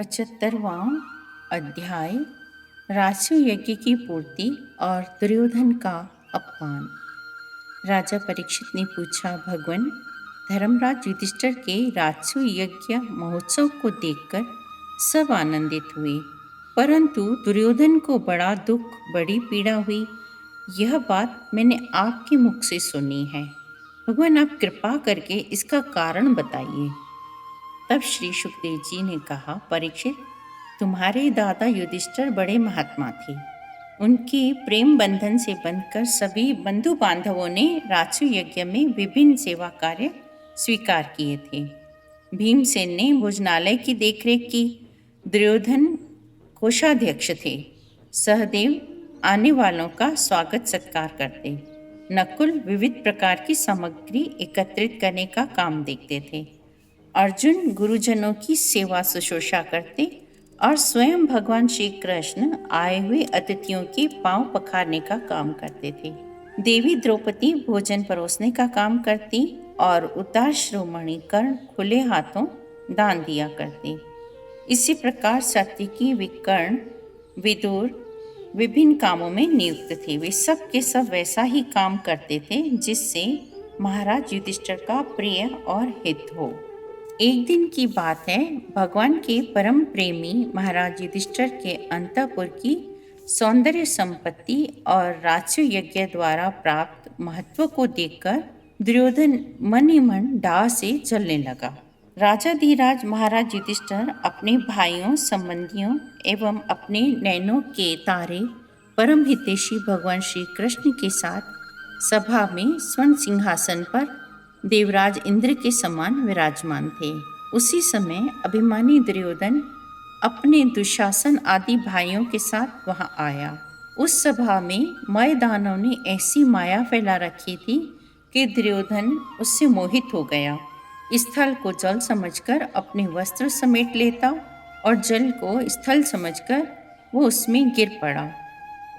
75वां अध्याय राजस्व यज्ञ की पूर्ति और दुर्योधन का अपमान। राजा परीक्षित ने पूछा, भगवान, धर्मराज युधिष्ठिर के राजस्व यज्ञ महोत्सव को देखकर सब आनंदित हुए, परंतु दुर्योधन को बड़ा दुख, बड़ी पीड़ा हुई। यह बात मैंने आपके मुख से सुनी है। भगवान, आप कृपा करके इसका कारण बताइए। तब श्री सुखदेव जी ने कहा, परीक्षित, तुम्हारे दादा युधिष्ठिर बड़े महात्मा थे। उनके प्रेम बंधन से बंधकर सभी बंधु बांधवों ने राजस्व यज्ञ में विभिन्न सेवा कार्य स्वीकार किए थे। भीमसेन ने भोजनालय की देखरेख की, दुर्योधन कोषाध्यक्ष थे, सहदेव आने वालों का स्वागत सत्कार करते, नकुल विविध प्रकार की सामग्री एकत्रित करने का काम देखते थे, अर्जुन गुरुजनों की सेवा शुश्रूषा करते और स्वयं भगवान श्री कृष्ण आए हुए अतिथियों के पांव पखारने का काम करते थे। देवी द्रौपदी भोजन परोसने का काम करती और उदार शिरोमणि कर्ण खुले हाथों दान दिया करते। इसी प्रकार सात्विकी, विकर्ण, विदुर विभिन्न कामों में नियुक्त थे। वे सब के सब वैसा ही काम करते थे जिससे महाराज युधिष्ठिर का प्रिय और हित हो। एक दिन की बात है, भगवान के परम प्रेमी महाराज युधिष्ठिर के अंतःपुर की सौंदर्य संपत्ति और राजस्व यज्ञ द्वारा प्राप्त महत्व को देखकर दुर्योधन मन ही मन डाह से जलने लगा। राजा धीराज महाराज युधिष्ठिर अपने भाइयों, संबंधियों एवं अपने नैनों के तारे परम हितैषी भगवान श्री कृष्ण के साथ सभा में स्वर्ण सिंहासन पर देवराज इंद्र के समान विराजमान थे। उसी समय अभिमानी दुर्योधन अपने दुशासन आदि भाइयों के साथ वहां आया। उस सभा में मय दानव ने ऐसी माया फैला रखी थी कि दुर्योधन उससे मोहित हो गया। स्थल को जल समझकर अपने वस्त्र समेट लेता और जल को स्थल समझकर वो उसमें गिर पड़ा।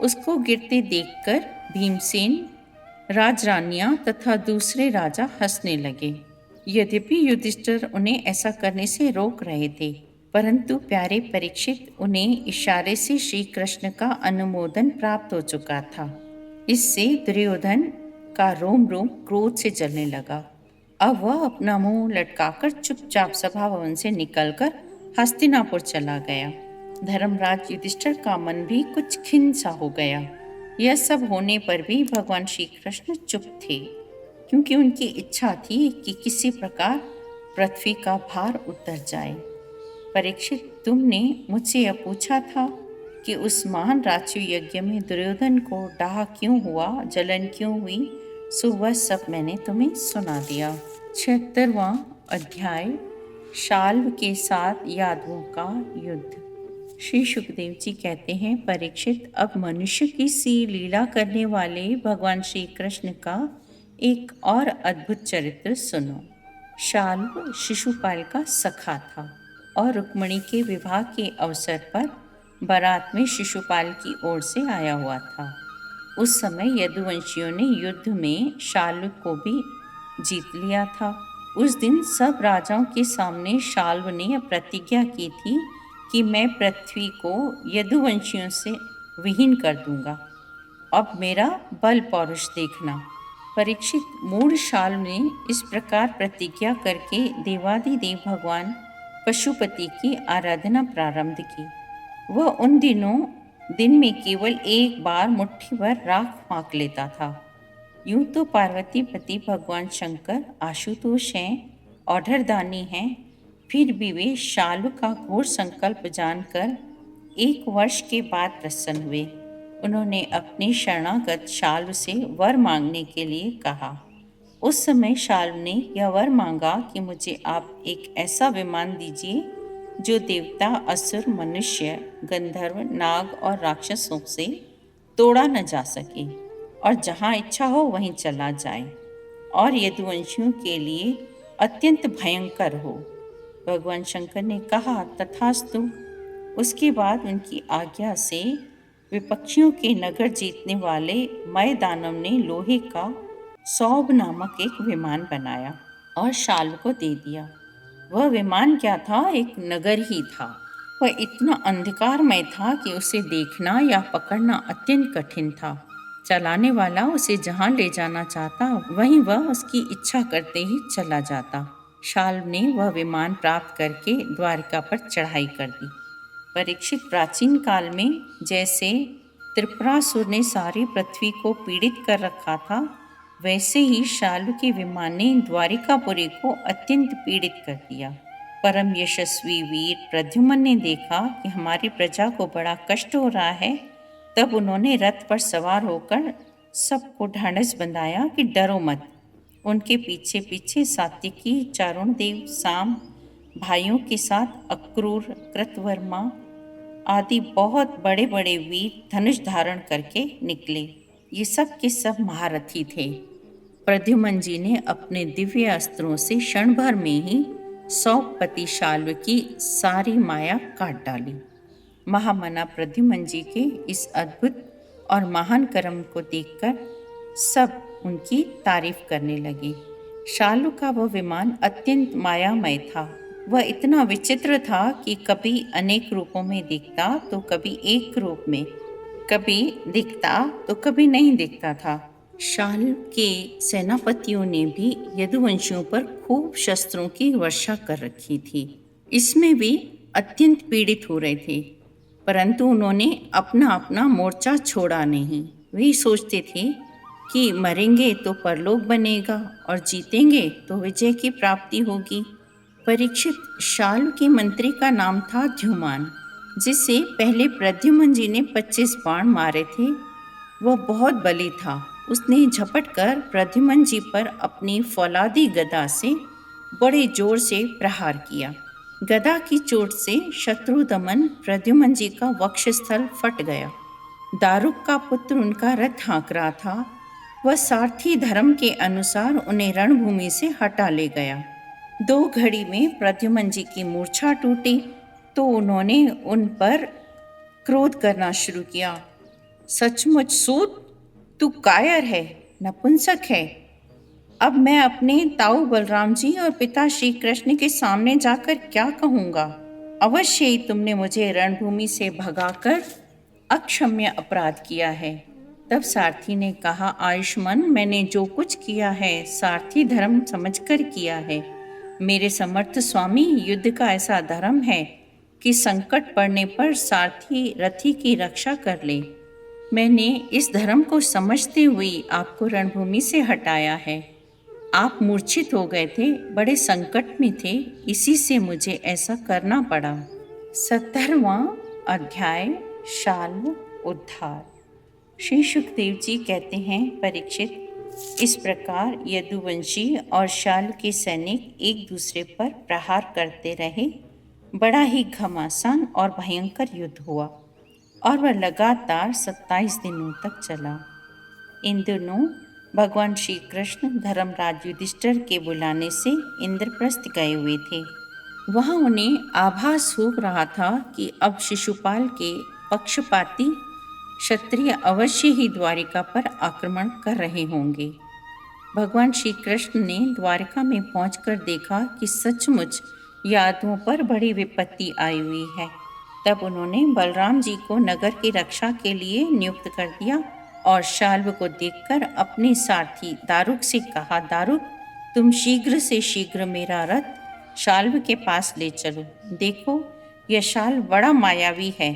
उसको गिरते देखकर भीमसेन, राजरानियां तथा दूसरे राजा हंसने लगे। यद्यपि युधिष्ठिर उन्हें ऐसा करने से रोक रहे थे, परंतु प्यारे परीक्षित, उन्हें इशारे से श्री कृष्ण का अनुमोदन प्राप्त हो चुका था। इससे दुर्योधन का रोम रोम क्रोध से जलने लगा। अब वह अपना मुंह लटकाकर चुपचाप सभा भवन से निकलकर हस्तिनापुर चला गया। धर्मराज युधिष्ठिर का मन भी कुछ खिन्न सा हो गया। यह सब होने पर भी भगवान श्री कृष्ण चुप थे, क्योंकि उनकी इच्छा थी कि किसी प्रकार पृथ्वी का भार उतर जाए। परीक्षित, तुमने मुझसे यह पूछा था कि उस महान राजस्व यज्ञ में दुर्योधन को डाह क्यों हुआ, जलन क्यों हुई, सो वह सब मैंने तुम्हें सुना दिया। 76वां अध्याय शाल्व के साथ यादवों का युद्ध। श्री सुखदेव जी कहते हैं, परीक्षित, अब मनुष्य की सी लीला करने वाले भगवान श्री कृष्ण का एक और अद्भुत चरित्र सुनो। शाल्व शिशुपाल का सखा था और रुक्मिणी के विवाह के अवसर पर बारात में शिशुपाल की ओर से आया हुआ था। उस समय यदुवंशियों ने युद्ध में शाल्व को भी जीत लिया था। उस दिन सब राजाओं के सामने शाल्व ने प्रतिज्ञा की थी कि मैं पृथ्वी को यदुवंशियों से विहीन कर दूंगा। अब मेरा बल पौरुष देखना। परीक्षित, मूढ़ शाल्व ने इस प्रकार प्रतिज्ञा करके देवादिदेव भगवान पशुपति की आराधना प्रारंभ की। वह उन दिनों दिन में केवल एक बार मुट्ठी भर राख फाँक लेता था। यूं तो पार्वती पति भगवान शंकर आशुतोष हैं, औढ़रदानी हैं, फिर भी वे शाल्व का घोर संकल्प जानकर 1 वर्ष के बाद प्रसन्न हुए। उन्होंने अपने शरणागत शाल्व से वर मांगने के लिए कहा। उस समय शाल्व ने यह वर मांगा कि मुझे आप एक ऐसा विमान दीजिए जो देवता, असुर, मनुष्य, गंधर्व, नाग और राक्षसों से तोड़ा न जा सके और जहाँ इच्छा हो वहीं चला जाए और यदुवंशियों के लिए अत्यंत भयंकर हो। भगवान शंकर ने कहा, तथास्तु। उसके बाद उनकी आज्ञा से विपक्षियों के नगर जीतने वाले मय दानव ने लोहे का सौभ नामक एक विमान बनाया और शाल्व को दे दिया। वह विमान क्या था? एक नगर ही था। वह इतना अंधकारमय था कि उसे देखना या पकड़ना अत्यंत कठिन था। चलाने वाला उसे जहाँ ले जाना चाहता वहीं वह उसकी इच्छा करते ही चला जाता। शाल्व ने वह विमान प्राप्त करके द्वारिका पर चढ़ाई कर दी। परीक्षित, प्राचीन काल में जैसे त्रिपुरासुर ने सारी पृथ्वी को पीड़ित कर रखा था, वैसे ही शाल्व के विमान ने द्वारिकापुरी को अत्यंत पीड़ित कर दिया। परम यशस्वी वीर प्रद्युम्न ने देखा कि हमारी प्रजा को बड़ा कष्ट हो रहा है। तब उन्होंने रथ पर सवार होकर सबको ढांढस बंधाया कि डरो मत। उनके पीछे पीछे सात्विकी, चारुणदेव, साम भाइयों के साथ अक्रूर, कृतवर्मा आदि बहुत बड़े बड़े वीर धनुष धारण करके निकले। ये सब के सब महारथी थे। प्रद्युम्न जी ने अपने दिव्य अस्त्रों से क्षण भर में ही 100 पति शाल्व की सारी माया काट डाली। महामना प्रद्युम्न जी के इस अद्भुत और महान कर्म को देखकर सब उनकी तारीफ करने लगे। शाल्व का वह विमान अत्यंत मायामय था। वह इतना विचित्र था कि कभी अनेक रूपों में दिखता तो कभी एक रूप में, कभी दिखता तो कभी नहीं दिखता था। शाल्व के सेनापतियों ने भी यदुवंशियों पर खूब शस्त्रों की वर्षा कर रखी थी। इसमें वे अत्यंत पीड़ित हो रहे थे, परंतु उन्होंने अपना अपना मोर्चा छोड़ा नहीं। वे सोचते थे कि मरेंगे तो परलोक बनेगा और जीतेंगे तो विजय की प्राप्ति होगी। परीक्षित, शाल्व के मंत्री का नाम था ध्युमान, जिसे पहले प्रद्युम्न जी ने 25 बाण मारे थे। वह बहुत बली था। उसने झपट कर प्रद्युम्न जी पर अपनी फौलादी गदा से बड़े जोर से प्रहार किया। गदा की चोट से शत्रुदमन प्रद्युम्न जी का वक्षस्थल फट गया। दारुक का पुत्र उनका रथ हाँक रहा था। वह सारथी धर्म के अनुसार उन्हें रणभूमि से हटा ले गया। 2 घड़ी में प्रद्युम्न जी की मूर्छा टूटी तो उन्होंने उन पर क्रोध करना शुरू किया। सचमुच सूत, तू कायर है, नपुंसक है। अब मैं अपने ताऊ बलराम जी और पिता श्री कृष्ण के सामने जाकर क्या कहूँगा? अवश्य ही तुमने मुझे रणभूमि से भगाकर अक्षम्य अपराध किया है। तब सारथी ने कहा, आयुष्मान, मैंने जो कुछ किया है सारथी धर्म समझकर किया है। मेरे समर्थ स्वामी, युद्ध का ऐसा धर्म है कि संकट पड़ने पर सारथी रथी की रक्षा कर ले। मैंने इस धर्म को समझते हुए आपको रणभूमि से हटाया है। आप मूर्छित हो गए थे, बड़े संकट में थे, इसी से मुझे ऐसा करना पड़ा। 17वां अध्याय, शाल्व उद्धार। श्री सुखदेव जी कहते हैं, परीक्षित, इस प्रकार यदुवंशी और शाल्व के सैनिक एक दूसरे पर प्रहार करते रहे। बड़ा ही घमासान और भयंकर युद्ध हुआ और वह लगातार 27 दिनों तक चला। इन दिनों भगवान श्री कृष्ण धर्मराज युधिष्ठिर के बुलाने से इंद्रप्रस्थ गए हुए थे। वहाँ उन्हें आभास हो रहा था कि अब शिशुपाल के पक्षपाती क्षत्रिय अवश्य ही द्वारिका पर आक्रमण कर रहे होंगे। भगवान श्री कृष्ण ने द्वारिका में पहुंचकर देखा कि सचमुच यादवों पर बड़ी विपत्ति आई हुई है। तब उन्होंने बलराम जी को नगर की रक्षा के लिए नियुक्त कर दिया और शाल्व को देखकर अपने सारथी दारुक से कहा, दारुक, तुम शीघ्र से शीघ्र मेरा रथ शाल्व के पास ले चलो। देखो, यह शाल्व बड़ा मायावी है,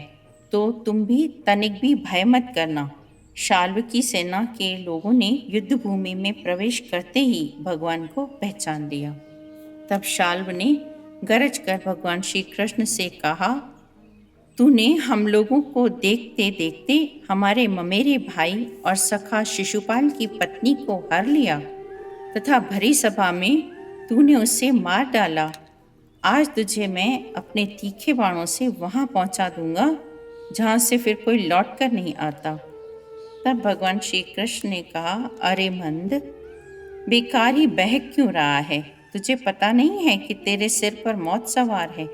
तो तुम भी तनिक भी भय मत करना। शाल्व की सेना के लोगों ने युद्ध भूमि में प्रवेश करते ही भगवान को पहचान लिया। तब शाल्व ने गरज कर भगवान श्री कृष्ण से कहा, तूने हम लोगों को देखते देखते हमारे ममेरे भाई और सखा शिशुपाल की पत्नी को हर लिया तथा भरी सभा में तूने उसे मार डाला। आज तुझे मैं अपने तीखे बाणों से वहाँ पहुँचा दूंगा जहाँ से फिर कोई लौट कर नहीं आता। तब भगवान श्री कृष्ण ने कहा, अरे मंद, बेकार ही बहक क्यों रहा है? तुझे पता नहीं है कि तेरे सिर पर मौत सवार है?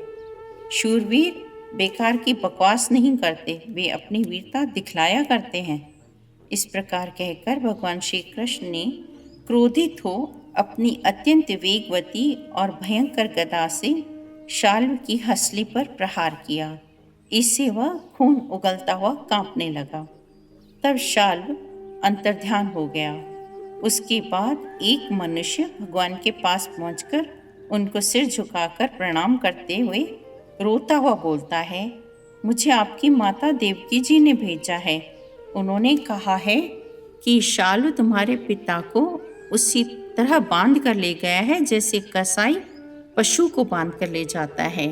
शूरवीर बेकार की बकवास नहीं करते, वे अपनी वीरता दिखलाया करते हैं। इस प्रकार कहकर भगवान श्री कृष्ण ने क्रोधित हो अपनी अत्यंत वेगवती और भयंकर गदा से शाल्व की हंसली पर प्रहार किया। इससे वह खून उगलता हुआ कांपने लगा। तब शाल्व अंतर्ध्यान हो गया। उसके बाद एक मनुष्य भगवान के पास पहुंचकर उनको सिर झुकाकर प्रणाम करते हुए रोता हुआ बोलता है, मुझे आपकी माता देवकी जी ने भेजा है। उन्होंने कहा है कि शाल्व तुम्हारे पिता को उसी तरह बांध कर ले गया है जैसे कसाई पशु को बांध कर ले जाता है।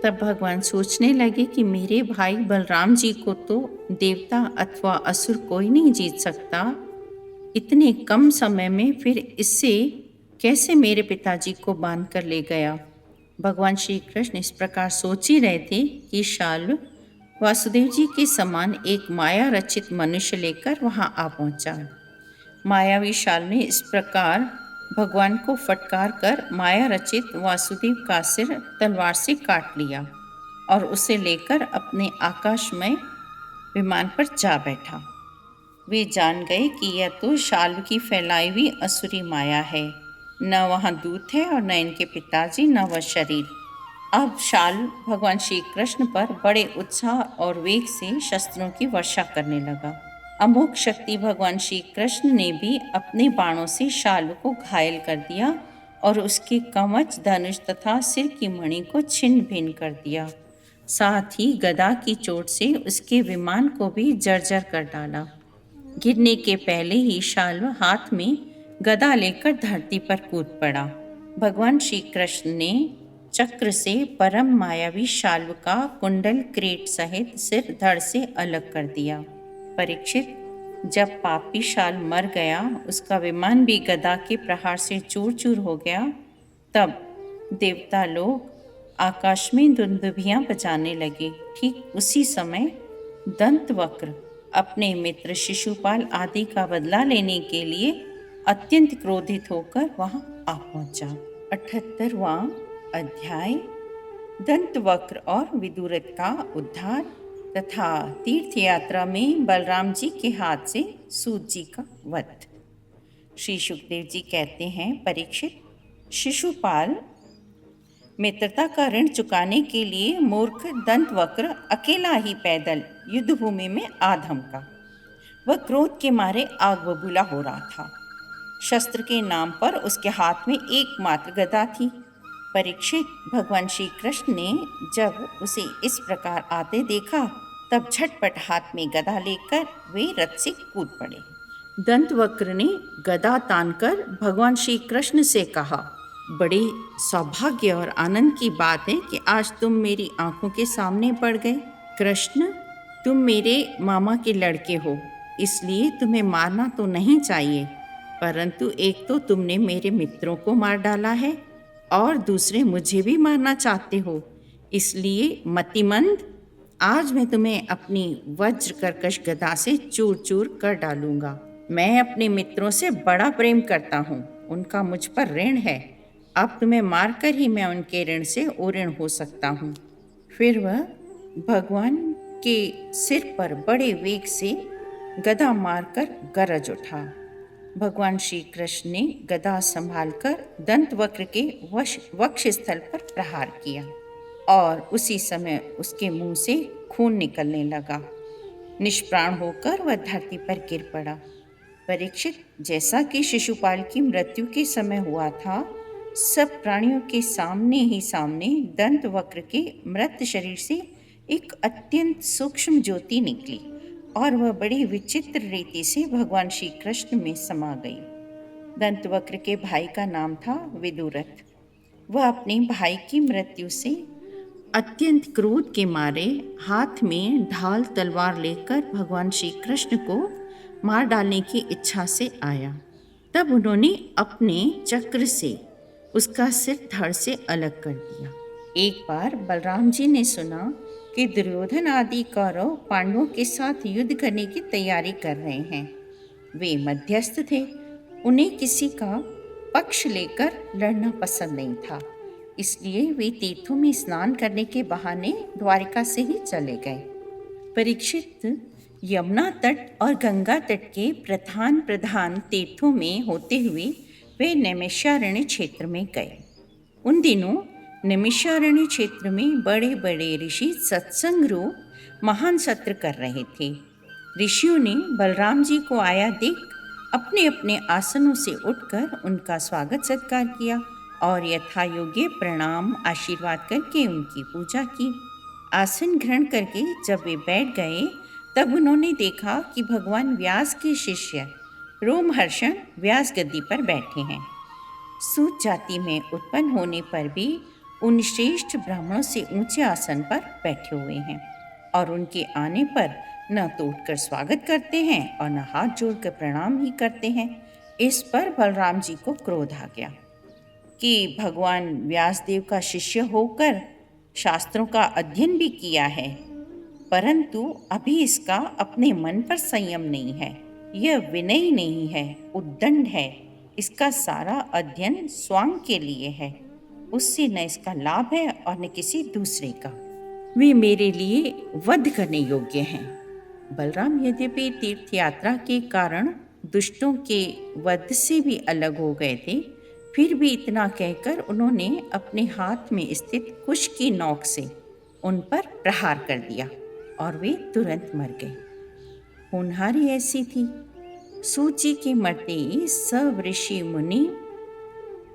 तब भगवान सोचने लगे कि मेरे भाई बलराम जी को तो देवता अथवा असुर कोई नहीं जीत सकता। इतने कम समय में फिर इससे कैसे मेरे पिताजी को बांध कर ले गया। भगवान श्री कृष्ण इस प्रकार सोच ही रहे थे कि शाल्व वासुदेव जी के समान एक माया रचित मनुष्य लेकर वहां आ पहुंचा। मायावी शाल ने इस प्रकार भगवान को फटकार कर माया रचित वासुदेव का सिर तलवार से काट लिया और उसे लेकर अपने आकाशमय विमान पर जा बैठा। वे जान गए कि यह तो शाल्व की फैलाई हुई असुरी माया है। न वहाँ दूत है और न इनके पिताजी, न वह शरीर। अब शाल्व भगवान श्री कृष्ण पर बड़े उत्साह और वेग से शस्त्रों की वर्षा करने लगा। अमोघ शक्ति भगवान श्री कृष्ण ने भी अपने बाणों से शाल्व को घायल कर दिया और उसके कवच, धनुष तथा सिर की मणि को छिन्न भिन्न कर दिया। साथ ही गदा की चोट से उसके विमान को भी जर्जर कर डाला। गिरने के पहले ही शाल्व हाथ में गदा लेकर धरती पर कूद पड़ा। भगवान श्री कृष्ण ने चक्र से परम मायावी शाल्व का कुंडल क्रेट सहित सिर धड़ से अलग कर दिया। परीक्षित, जब पापी शाल मर गया, उसका विमान भी गदा के प्रहार से चूर चूर हो गया, तब देवता लोग आकाश में दुंदुभियां बजाने लगे। ठीक उसी समय दंतवक्र अपने मित्र शिशुपाल आदि का बदला लेने के लिए अत्यंत क्रोधित होकर वहां आ पहुंचा। 78वां अध्याय दंतवक्र और विदुरथ का उद्धार तथा तीर्थ यात्रा में बलराम जी के हाथ से सूत जी का वध। श्री सुखदेव जी कहते हैं, परीक्षित, शिशुपाल मित्रता का ऋण चुकाने के लिए मूर्ख दंतवक्र अकेला ही पैदल युद्ध भूमि में आ धमका। वह क्रोध के मारे आग बबूला हो रहा था। शस्त्र के नाम पर उसके हाथ में एकमात्र गदा थी। परीक्षित, भगवान श्री कृष्ण ने जब उसे इस प्रकार आते देखा, तब झटपट हाथ में गदा लेकर वे रथ से कूद पड़े। दंतवक्र ने गदा तानकर भगवान श्री कृष्ण से कहा, बड़े सौभाग्य और आनंद की बात है कि आज तुम मेरी आंखों के सामने पड़ गए। कृष्ण, तुम मेरे मामा के लड़के हो, इसलिए तुम्हें मारना तो नहीं चाहिए, परंतु एक तो तुमने मेरे मित्रों को मार डाला है और दूसरे मुझे भी मारना चाहते हो, इसलिए मतिमंद, आज मैं तुम्हें अपनी वज्र कर्कश गदा से चूर चूर कर डालूंगा। मैं अपने मित्रों से बड़ा प्रेम करता हूँ, उनका मुझ पर ऋण है। अब तुम्हें मारकर ही मैं उनके ऋण से उऋण हो सकता हूँ। फिर वह भगवान के सिर पर बड़े वेग से गदा मारकर गरज उठा। भगवान श्री कृष्ण ने गदा संभालकर दंतवक्र के वक्ष स्थल पर प्रहार किया और उसी समय उसके मुंह से खून निकलने लगा। निष्प्राण होकर वह धरती पर गिर पड़ा। परीक्षित, जैसा कि शिशुपाल की मृत्यु के समय हुआ था, सब प्राणियों के सामने ही सामने दंतवक्र के मृत शरीर से एक अत्यंत सूक्ष्म ज्योति निकली और वह बड़ी विचित्र रीति से भगवान श्री कृष्ण में समा गई। दंतवक्र के भाई का नाम था विदुरथ। वह अपने भाई की मृत्यु से अत्यंत क्रोध के मारे हाथ में ढाल तलवार लेकर भगवान श्री कृष्ण को मार डालने की इच्छा से आया। तब उन्होंने अपने चक्र से उसका सिर धड़ से अलग कर दिया। एक बार बलराम जी ने सुना कि दुर्योधन आदि कौरव पांडवों के साथ युद्ध करने की तैयारी कर रहे हैं। वे मध्यस्थ थे, उन्हें किसी का पक्ष लेकर लड़ना पसंद नहीं था, इसलिए वे तीर्थों में स्नान करने के बहाने द्वारिका से ही चले गए। परीक्षित, यमुना तट और गंगा तट के प्रधान तीर्थों में होते हुए वे नैमिषारण्य क्षेत्र में गए। उन दिनों निमिषारण्य क्षेत्र में बड़े बड़े ऋषि सत्संग रूप महान सत्र कर रहे थे। ऋषियों ने बलराम जी को आया देख अपने अपने आसनों से उठकर उनका स्वागत सत्कार किया और यथा योग्य प्रणाम आशीर्वाद करके उनकी पूजा की। आसन ग्रहण करके जब वे बैठ गए तब उन्होंने देखा कि भगवान व्यास के शिष्य रोमहर्षण व्यास गद्दी पर बैठे हैं। सूत जाति में उत्पन्न होने पर भी उन श्रेष्ठ ब्राह्मणों से ऊंचे आसन पर बैठे हुए हैं और उनके आने पर न तो उठकर स्वागत करते हैं और न हाथ जोड़कर प्रणाम ही करते हैं। इस पर बलराम जी को क्रोध आ गया कि भगवान व्यासदेव का शिष्य होकर शास्त्रों का अध्ययन भी किया है, परंतु अभी इसका अपने मन पर संयम नहीं है। यह विनय नहीं है, उद्दंड है। इसका सारा अध्ययन स्वांग के लिए है, उससे न इसका लाभ है और न किसी दूसरे का। वे मेरे लिए वध करने योग्य हैं। बलराम यद्यपि तीर्थ यात्रा के कारण दुष्टों के वध से भी अलग हो गए थे, फिर भी इतना कहकर उन्होंने अपने हाथ में स्थित कुश की नोक से उन पर प्रहार कर दिया और वे तुरंत मर गए। होनहारी ऐसी थी। सूत जी के मरते ही सब ऋषि मुनि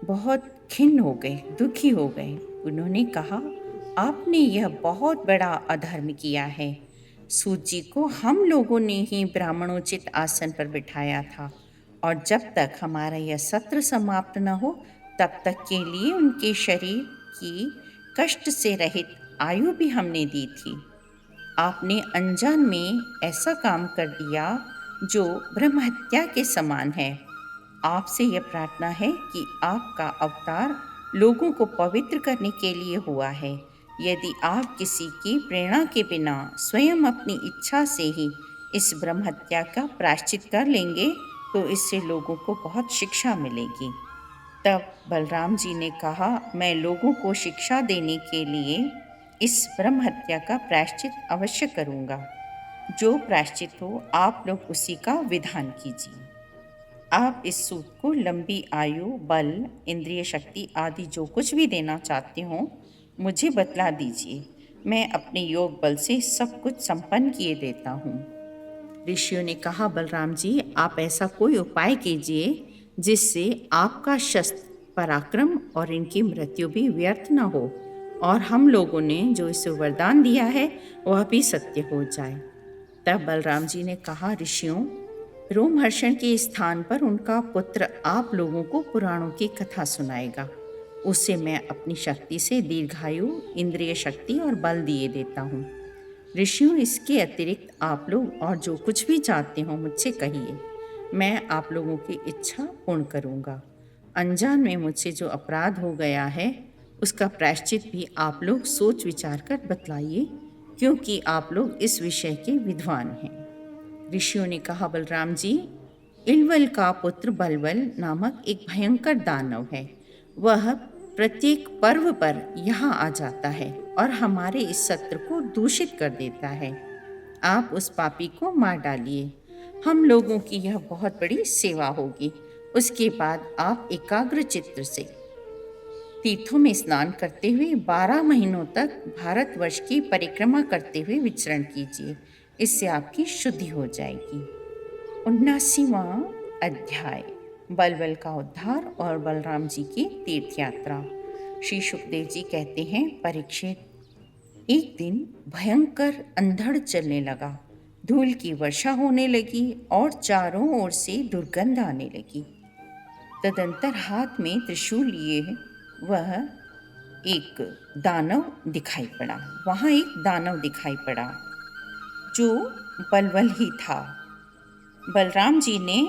बहुत खिन्न हो गए, दुखी हो गए। उन्होंने कहा, आपने यह बहुत बड़ा अधर्म किया है। सूत जी को हम लोगों ने ही ब्राह्मणोचित आसन पर बिठाया था और जब तक हमारा यह सत्र समाप्त न हो तब तक के लिए उनके शरीर की कष्ट से रहित आयु भी हमने दी थी। आपने अनजान में ऐसा काम कर दिया जो ब्रह्महत्या के समान है। आपसे यह प्रार्थना है कि आपका अवतार लोगों को पवित्र करने के लिए हुआ है। यदि आप किसी की प्रेरणा के बिना स्वयं अपनी इच्छा से ही इस ब्रह्महत्या का प्रायश्चित कर लेंगे तो इससे लोगों को बहुत शिक्षा मिलेगी। तब बलराम जी ने कहा, मैं लोगों को शिक्षा देने के लिए इस ब्रह्महत्या का प्रायश्चित अवश्य करूँगा। जो प्रायश्चित हो आप लोग उसी का विधान कीजिए। आप इस सूत को लंबी आयु, बल, इंद्रिय शक्ति आदि जो कुछ भी देना चाहते हो मुझे बतला दीजिए। मैं अपने योग बल से सब कुछ संपन्न किए देता हूँ। ऋषियों ने कहा, बलराम जी आप ऐसा कोई उपाय कीजिए जिससे आपका शस्त्र पराक्रम और इनकी मृत्यु भी व्यर्थ न हो और हम लोगों ने जो इसे वरदान दिया है वह भी सत्य हो जाए। तब बलराम जी ने कहा, ऋषियों, रोमहर्षण के स्थान पर उनका पुत्र आप लोगों को पुराणों की कथा सुनाएगा। उसे मैं अपनी शक्ति से दीर्घायु, इंद्रिय शक्ति और बल दिए देता हूँ। ऋषियों, इसके अतिरिक्त आप लोग और जो कुछ भी चाहते हो मुझसे कहिए, मैं आप लोगों की इच्छा पूर्ण करूँगा। अनजान में मुझसे जो अपराध हो गया है उसका प्रायश्चित भी आप लोग सोच विचार कर बतलाइए, क्योंकि आप लोग इस विषय के विद्वान हैं। ऋषियों ने कहा, बलराम जी, इलवल का पुत्र बलवल नामक एक भयंकर दानव है। वह प्रत्येक पर्व पर यहाँ आ जाता है और हमारे इस सत्र को दूषित कर देता है। आप उस पापी को मार डालिए। हम लोगों की यह बहुत बड़ी सेवा होगी। उसके बाद आप एकाग्र चित्त से तीर्थों में स्नान करते हुए 12 महीनों तक भारतवर्ष की परिक्रमा करते हुए विचरण कीजिए। इससे आपकी शुद्धि हो जाएगी। 79वां अध्याय, बलवल का उद्धार और बलराम जी की तीर्थ यात्रा। श्री सुखदेव जी कहते हैं, परीक्षित, एक दिन भयंकर अंधड़ चलने लगा। धूल की वर्षा होने लगी और चारों ओर से दुर्गंध आने लगी। तदंतर हाथ में त्रिशूल लिए वह एक दानव दिखाई पड़ा। वहाँ एक दानव दिखाई पड़ा जो बलवल ही था। बलराम जी ने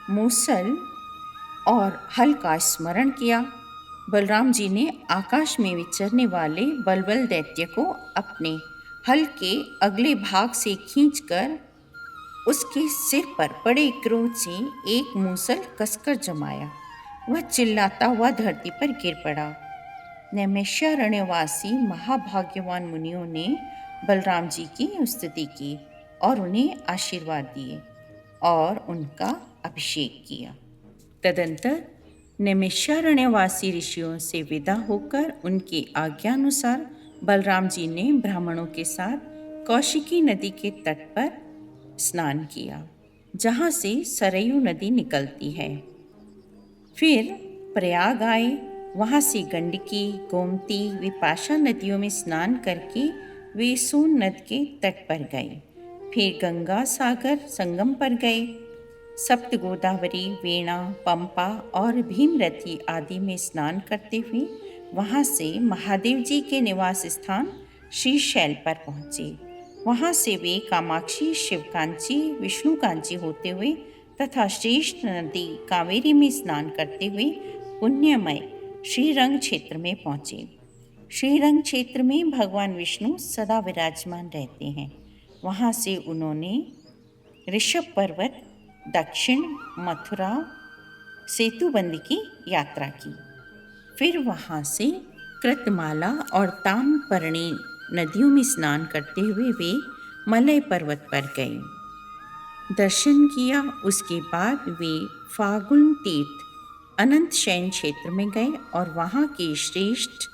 मूसल और हल का स्मरण किया। बलराम जी ने आकाश में विचरने वाले बलवल दैत्य को अपने हल के अगले भाग से खींचकर उसके सिर पर बड़े क्रोध से एक मूसल कसकर जमाया। वह चिल्लाता हुआ धरती पर गिर पड़ा। नैमिषारण्यवासी महाभाग्यवान मुनियों ने बलराम जी की स्तुति की और उन्हें आशीर्वाद दिए और उनका अभिषेक किया। तदंतर नैमिषारण्यवासी ऋषियों से विदा होकर उनकी आज्ञानुसार बलराम जी ने ब्राह्मणों के साथ कौशिकी नदी के तट पर स्नान किया, जहाँ से सरयू नदी निकलती है। फिर प्रयाग आए, वहाँ से गंडकी, गोमती, विपाशा नदियों में स्नान करके वे सोन नद के तट पर गए। फिर गंगा सागर संगम पर गए। सप्त गोदावरी, वेणा, पंपा और भीमरथी आदि में स्नान करते हुए वहाँ से महादेव जी के निवास स्थान श्रीशैल पर पहुँचे। वहाँ से वे कामाक्षी, शिवकांची, विष्णुकांची होते हुए तथा श्रेष्ठ नदी कावेरी में स्नान करते हुए पुण्यमय श्रीरंग क्षेत्र में पहुँचे। श्रीरंग क्षेत्र में भगवान विष्णु सदा विराजमान रहते हैं। वहाँ से उन्होंने ऋषभ पर्वत, दक्षिण, मथुरा, सेतुबंदी की यात्रा की। फिर वहाँ से कृतमाला और ताम्रपर्णी नदियों में स्नान करते हुए वे मलय पर्वत पर गए, दर्शन किया। उसके बाद वे फागुन तीर्थ अनंत शयन क्षेत्र में गए और वहाँ के श्रेष्ठ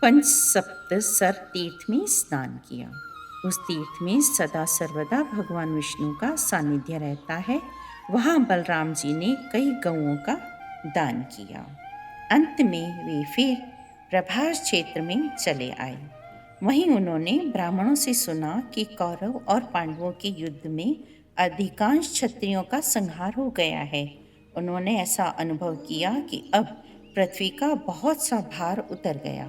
पंचसप्तसर तीर्थ में स्नान किया। उस तीर्थ में सदा सर्वदा भगवान विष्णु का सानिध्य रहता है। वहाँ बलराम जी ने कई गौओं का दान किया। अंत में वे फिर प्रभास क्षेत्र में चले आए। वहीं उन्होंने ब्राह्मणों से सुना कि कौरव और पांडवों के युद्ध में अधिकांश क्षत्रियों का संहार हो गया है। उन्होंने ऐसा अनुभव किया कि अब पृथ्वी का बहुत सा भार उतर गया।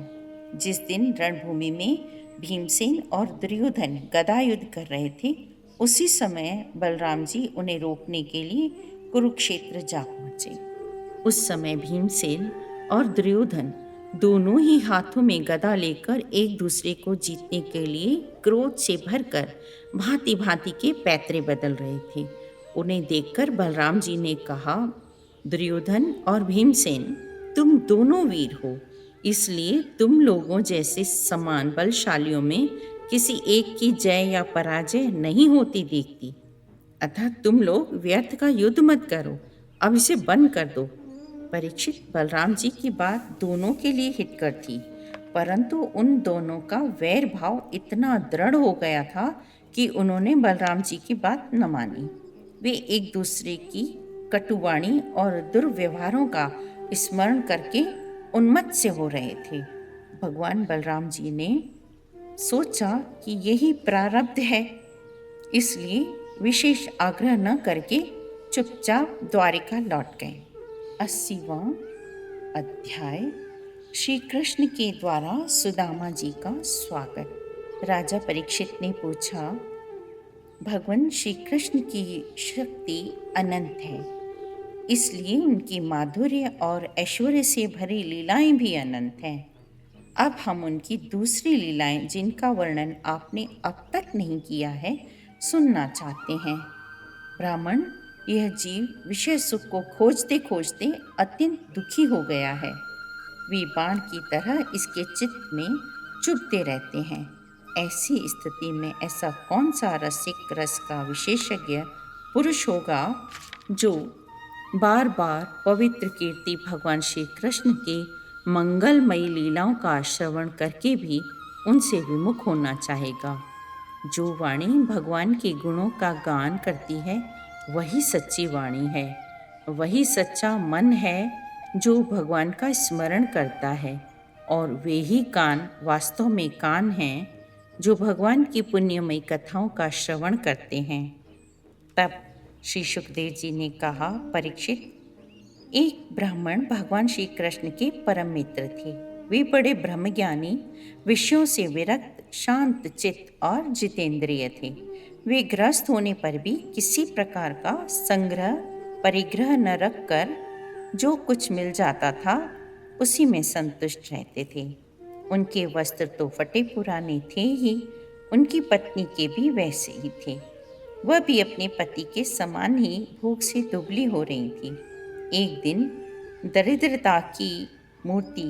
जिस दिन रणभूमि में भीमसेन और दुर्योधन गदा युद्ध कर रहे थे, उसी समय बलराम जी उन्हें रोकने के लिए कुरुक्षेत्र जा पहुँचे। उस समय भीमसेन और दुर्योधन दोनों ही हाथों में गदा लेकर एक दूसरे को जीतने के लिए क्रोध से भरकर भांति भांति के पैतरे बदल रहे थे। उन्हें देखकर बलराम जी ने कहा, दुर्योधन और भीमसेन, तुम दोनों वीर हो, इसलिए तुम लोगों जैसे समान बलशालियों में किसी एक की जय या पराजय नहीं होती देखती। अतः तुम लोग व्यर्थ का युद्ध मत करो, अब इसे बंद कर दो। परीक्षित, बलराम जी की बात दोनों के लिए हितकर थी, परंतु उन दोनों का वैर भाव इतना दृढ़ हो गया था कि उन्होंने बलराम जी की बात न मानी। वे एक दूसरे की कटुवाणी और दुर्व्यवहारों का स्मरण करके उन्मत्त से हो रहे थे। भगवान बलराम जी ने सोचा कि यही प्रारब्ध है, इसलिए विशेष आग्रह न करके चुपचाप द्वारिका लौट गए। 80वां अध्याय। श्री कृष्ण के द्वारा सुदामा जी का स्वागत। राजा परीक्षित ने पूछा, भगवान श्री कृष्ण की शक्ति अनंत है, इसलिए उनकी माधुर्य और ऐश्वर्य से भरी लीलाएं भी अनंत हैं। अब हम उनकी दूसरी लीलाएं, जिनका वर्णन आपने अब तक नहीं किया है, सुनना चाहते हैं। ब्राह्मण, यह जीव विषय सुख को खोजते खोजते अत्यंत दुखी हो गया है। वे बाण की तरह इसके चित्त में चुभते रहते हैं। ऐसी स्थिति में ऐसा कौन सा रसिक रस का विशेषज्ञ पुरुष होगा जो बार बार पवित्र कीर्ति भगवान श्री कृष्ण के मंगलमयी लीलाओं का श्रवण करके भी उनसे विमुख होना चाहेगा। जो वाणी भगवान के गुणों का गान करती है, वही सच्ची वाणी है। वही सच्चा मन है जो भगवान का स्मरण करता है, और वे ही कान वास्तव में कान हैं जो भगवान की पुण्यमयी कथाओं का श्रवण करते हैं। तब श्री सुखदेव जी ने कहा, परीक्षित, एक ब्राह्मण भगवान श्री कृष्ण के परम मित्र थे। वे बड़े ब्रह्मज्ञानी, विषयों से विरक्त, शांत चित्त और जितेंद्रिय थे। वे गृहस्थ होने पर भी किसी प्रकार का संग्रह परिग्रह न रखकर जो कुछ मिल जाता था उसी में संतुष्ट रहते थे। उनके वस्त्र तो फटे पुराने थे ही, उनकी पत्नी के भी वैसे ही थे। वह भी अपने पति के समान ही भूख से दुबली हो रही थी। एक दिन दरिद्रता की मूर्ति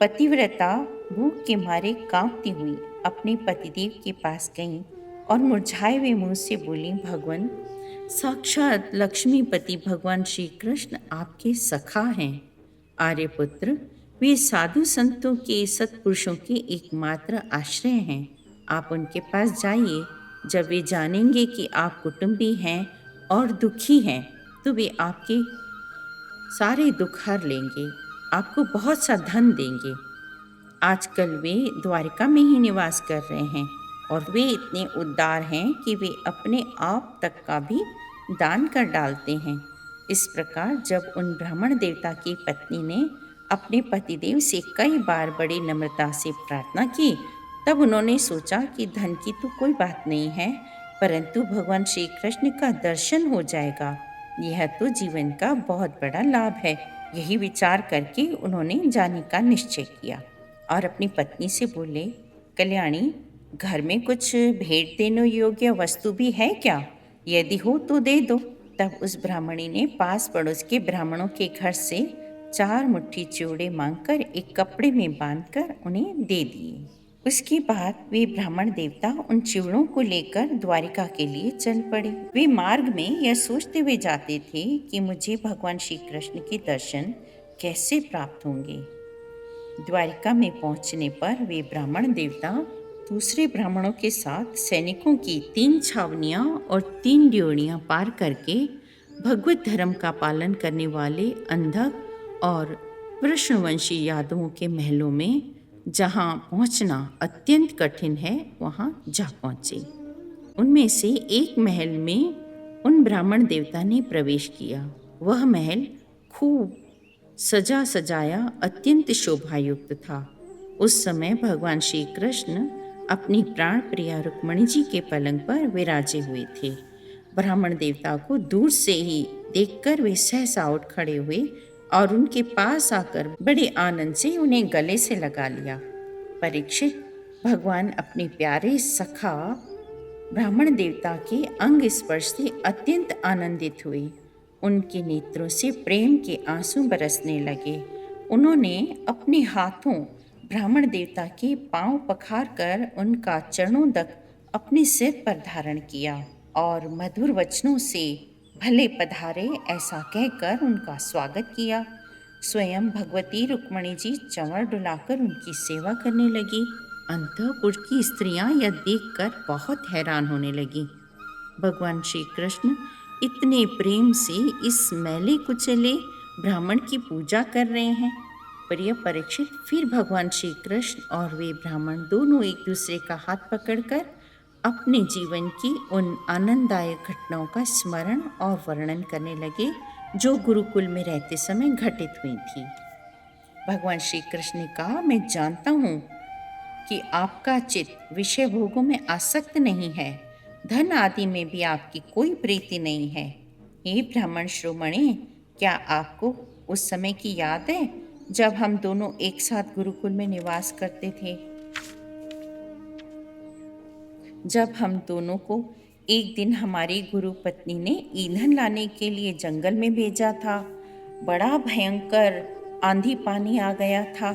पतिव्रता भूख के मारे कांपती हुई अपने पतिदेव के पास गईं और मुरझाए हुए मुंह से बोली, भगवान, साक्षात लक्ष्मीपति भगवान श्री कृष्ण आपके सखा हैं। आर्यपुत्र, वे साधु संतों के सत्पुरुषों के एकमात्र आश्रय हैं। आप उनके पास जाइए। जब वे जानेंगे कि आप कुटुंबी हैं और दुखी हैं, तो वे आपके सारे दुख हर लेंगे, आपको बहुत सा धन देंगे। आजकल वे द्वारिका में ही निवास कर रहे हैं और वे इतने उदार हैं कि वे अपने आप तक का भी दान कर डालते हैं। इस प्रकार जब उन ब्राह्मण देवता की पत्नी ने अपने पतिदेव से कई बार बड़ी नम्रता से प्रार्थना की, तब उन्होंने सोचा कि धन की तो कोई बात नहीं है, परंतु भगवान श्री कृष्ण का दर्शन हो जाएगा, यह तो जीवन का बहुत बड़ा लाभ है। यही विचार करके उन्होंने जाने का निश्चय किया और अपनी पत्नी से बोले, कल्याणी, घर में कुछ भेंट देने योग्य वस्तु भी है क्या? यदि हो तो दे दो। तब उस ब्राह्मणी ने पास पड़ोस के ब्राह्मणों के घर से 4 मुट्ठी चिवड़े मांगकर एक कपड़े में बांधकर उन्हें दे दिए। उसके बाद वे ब्राह्मण देवता उन चिवड़ों को लेकर द्वारिका के लिए चल पड़े। वे मार्ग में यह सोचते हुए जाते थे कि मुझे भगवान श्री कृष्ण के दर्शन कैसे प्राप्त होंगे। द्वारिका में पहुंचने पर वे ब्राह्मण देवता दूसरे ब्राह्मणों के साथ सैनिकों की 3 छावनियां और 3 ड्योढ़ियां पार करके भगवत धर्म का पालन करने वाले अंधक और कृष्णवंशी यादवों के महलों में, जहां पहुंचना अत्यंत कठिन है, वहां जा पहुंचे। उनमें से एक महल में उन ब्राह्मण देवता ने प्रवेश किया। वह महल खूब सजा सजाया अत्यंत शोभायुक्त था। उस समय भगवान श्री कृष्ण अपनी प्राण प्रिया रुक्मणी जी के पलंग पर विराजे हुए थे। ब्राह्मण देवता को दूर से ही देखकर वे सहसा उठ खड़े हुए और उनके पास आकर बड़े आनंद से उन्हें गले से लगा लिया। परीक्षित, भगवान अपने प्यारे सखा ब्राह्मण देवता के अंग स्पर्श से अत्यंत आनंदित हुए। उनके नेत्रों से प्रेम के आंसू बरसने लगे। उन्होंने अपने हाथों ब्राह्मण देवता के पांव पखार कर उनका चरणों तक अपने सिर पर धारण किया और मधुर वचनों से भले पधारे ऐसा कहकर उनका स्वागत किया। स्वयं भगवती रुक्मणी जी चंवर डुलाकर उनकी सेवा करने लगी। अंतःपुर की स्त्रियां यह देखकर बहुत हैरान होने लगी। भगवान श्री कृष्ण इतने प्रेम से इस मैले कुचले ब्राह्मण की पूजा कर रहे हैं। प्रिय परीक्षित, फिर भगवान श्री कृष्ण और वे ब्राह्मण दोनों एक दूसरे का हाथ पकड़कर अपने जीवन की उन आनंददायक घटनाओं का स्मरण और वर्णन करने लगे जो गुरुकुल में रहते समय घटित हुई थी। भगवान श्री कृष्ण ने कहा, मैं जानता हूँ कि आपका चित्त विषय भोगों में आसक्त नहीं है, धन आदि में भी आपकी कोई प्रीति नहीं है। हे ब्राह्मण श्रोमणे, क्या आपको उस समय की याद है जब हम दोनों एक साथ गुरुकुल में निवास करते थे? जब हम दोनों को एक दिन हमारी गुरु पत्नी ने ईंधन लाने के लिए जंगल में भेजा था। बड़ा भयंकर आंधी पानी आ गया था।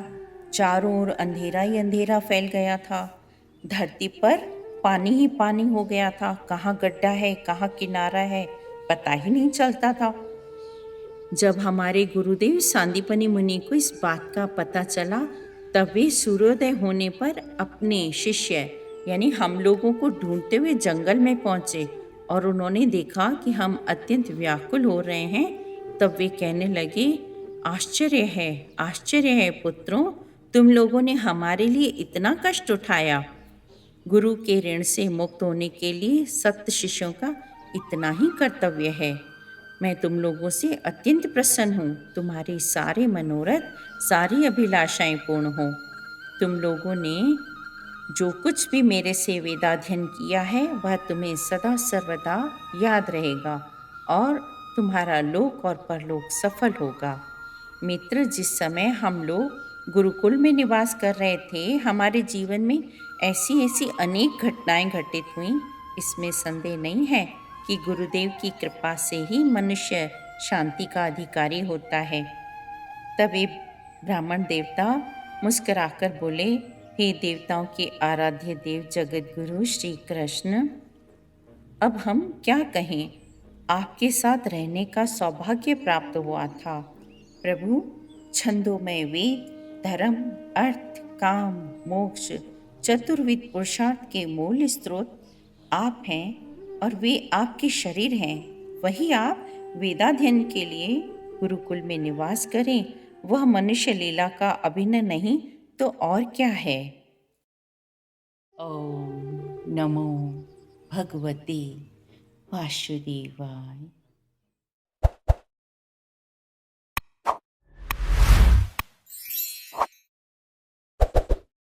चारों ओर अंधेरा ही अंधेरा फैल गया था। धरती पर पानी ही पानी हो गया था। कहाँ गड्ढा है, कहाँ किनारा है, पता ही नहीं चलता था। जब हमारे गुरुदेव सांदीपनि मुनि को इस बात का पता चला, तब वे सूर्योदय होने पर अपने शिष्य यानी हम लोगों को ढूंढते हुए जंगल में पहुंचे और उन्होंने देखा कि हम अत्यंत व्याकुल हो रहे हैं। तब वे कहने लगे, आश्चर्य है पुत्रों, तुम लोगों ने हमारे लिए इतना कष्ट उठाया। गुरु के ऋण से मुक्त होने के लिए सख्त शिष्यों का इतना ही कर्तव्य है। मैं तुम लोगों से अत्यंत प्रसन्न हूँ। तुम्हारे सारे मनोरथ, सारी अभिलाषाएं पूर्ण हो। तुम लोगों ने जो कुछ भी मेरे से वेदाध्ययन किया है वह तुम्हें सदा सर्वदा याद रहेगा और तुम्हारा लोक और परलोक सफल होगा। मित्र, जिस समय हम लोग गुरुकुल में निवास कर रहे थे, हमारे जीवन में ऐसी ऐसी अनेक घटनाएं घटित हुईं। इसमें संदेह नहीं है कि गुरुदेव की कृपा से ही मनुष्य शांति का अधिकारी होता है। तब वे ब्राह्मण देवता मुस्कुराकर बोले, हे देवताओं के आराध्य देव जगत गुरु श्री कृष्ण, अब हम क्या कहें, आपके साथ रहने का सौभाग्य प्राप्त हुआ था। प्रभु, छंदोमय वेद, धर्म, अर्थ, काम, मोक्ष, चतुर्विध पुरुषार्थ के मूल स्रोत आप हैं और वे आपके शरीर हैं। वही आप वेदाध्ययन के लिए गुरुकुल में निवास करें, वह मनुष्य लीला का अभिनय नहीं तो और क्या है। ओम नमो भगवते वासुदेवाय।